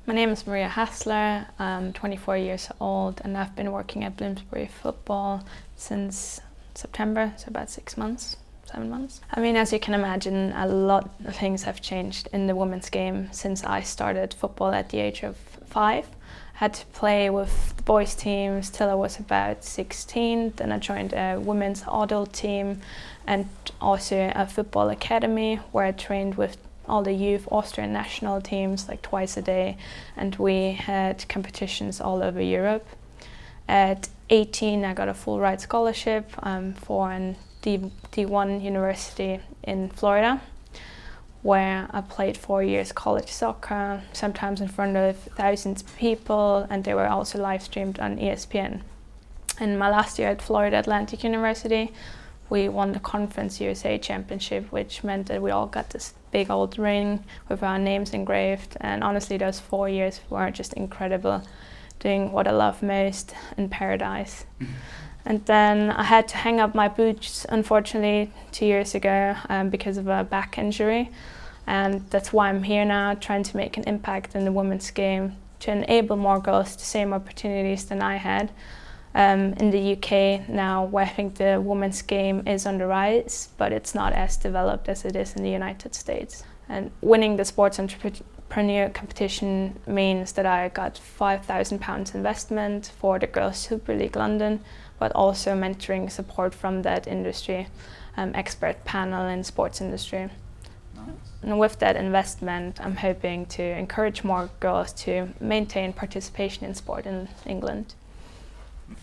My name is Maria Hasler. I'm 24 years old and I've been working at Bloomsbury Football since September, so about 6 months, 7 months. I mean, as you can imagine, a lot of things have changed in the women's game since I started football at the age of 5. I had to play with the boys teams till I was about 16. Then I joined a women's adult team and also a football academy where I trained with all the youth Austrian national teams like twice a day, and we had competitions all over Europe. At 18 I got a full ride scholarship for a D1 university in Florida, where I played 4 years college soccer, sometimes in front of thousands of people, and they were also live streamed on ESPN. In my last year at Florida Atlantic University, we won the Conference USA Championship, which meant that we all got this big old ring with our names engraved. And honestly, those 4 years were just incredible, doing what I love most in paradise. And then I had to hang up my boots, unfortunately, 2 years ago because of a back injury. And that's why I'm here now, trying to make an impact in the women's game to enable more girls the same opportunities than I had. In the UK now, where I think the women's game is on the rise, but it's not as developed as it is in the United States. And winning the sports entrepreneur competition means that I got £5,000 investment for the Girls Super League London, but also mentoring support from that industry, expert panel in sports industry. And with that investment, I'm hoping to encourage more girls to maintain participation in sport in England.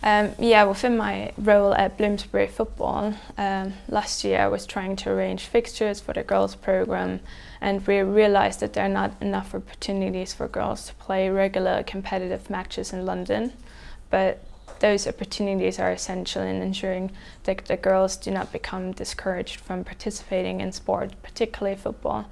Within my role at Bloomsbury Football, last year I was trying to arrange fixtures for the girls program, and we realized that there are not enough opportunities for girls to play regular competitive matches in London, but those opportunities are essential in ensuring that the girls do not become discouraged from participating in sport, particularly football.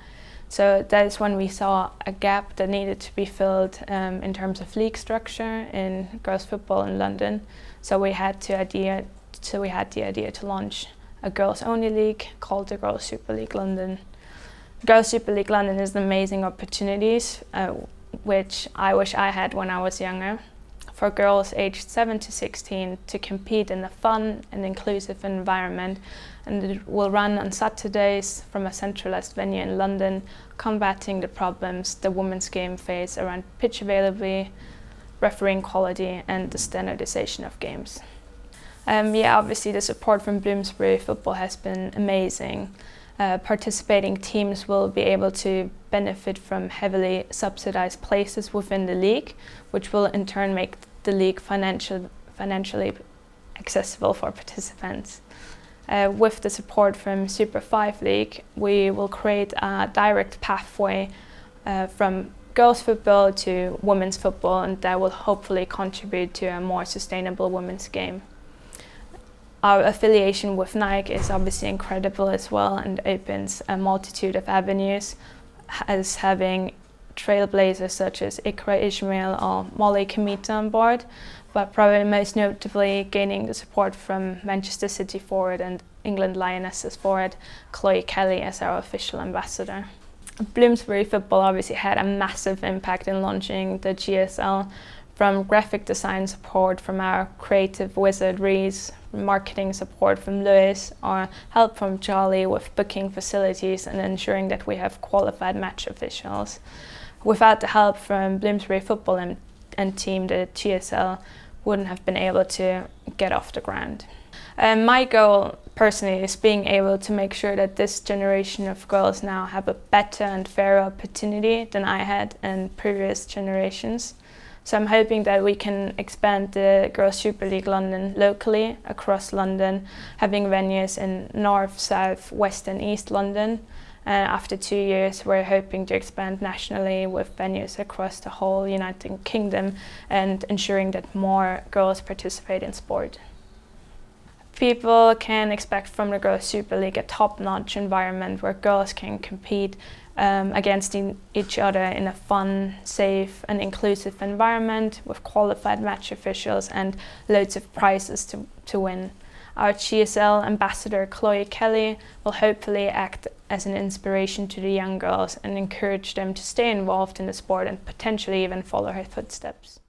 So that is when we saw a gap that needed to be filled in terms of league structure in girls football in London. So we had the idea to launch a girls-only league called the Girls Super League London. Girls Super League London is an amazing opportunities which I wish I had when I was younger, for girls aged 7 to 16 to compete in a fun and inclusive environment, and it will run on Saturdays from a centralized venue in London, combating the problems the women's game face around pitch availability, refereeing quality and the standardization of games. Obviously the support from Bloomsbury Football has been amazing. Participating teams will be able to benefit from heavily subsidized places within the league, which will in turn make the league financially accessible for participants. With the support from Super 5 League, we will create a direct pathway from girls football to women's football, and that will hopefully contribute to a more sustainable women's game. Our affiliation with Nike is obviously incredible as well, and opens a multitude of avenues, as having trailblazers such as Ikra Ismail or Molly Kamita on board, but probably most notably gaining the support from Manchester City forward and England Lionesses forward Chloe Kelly as our official ambassador. Bloomsbury Football obviously had a massive impact in launching the GSL, from graphic design support from our creative wizard Reese, marketing support from Lewis, or help from Charlie with booking facilities and ensuring that we have qualified match officials. Without the help from Bloomsbury Football and team, the GSL wouldn't have been able to get off the ground. My goal personally is being able to make sure that this generation of girls now have a better and fairer opportunity than I had in previous generations. So I'm hoping that we can expand the Girls Super League London locally across London, having venues in North, South, West and East London. After 2 years, we're hoping to expand nationally with venues across the whole United Kingdom and ensuring that more girls participate in sport. People can expect from the Girls Super League a top-notch environment where girls can compete against each other in a fun, safe and inclusive environment with qualified match officials and loads of prizes to win. Our GSL ambassador Chloe Kelly will hopefully act as an inspiration to the young girls and encourage them to stay involved in the sport and potentially even follow her footsteps.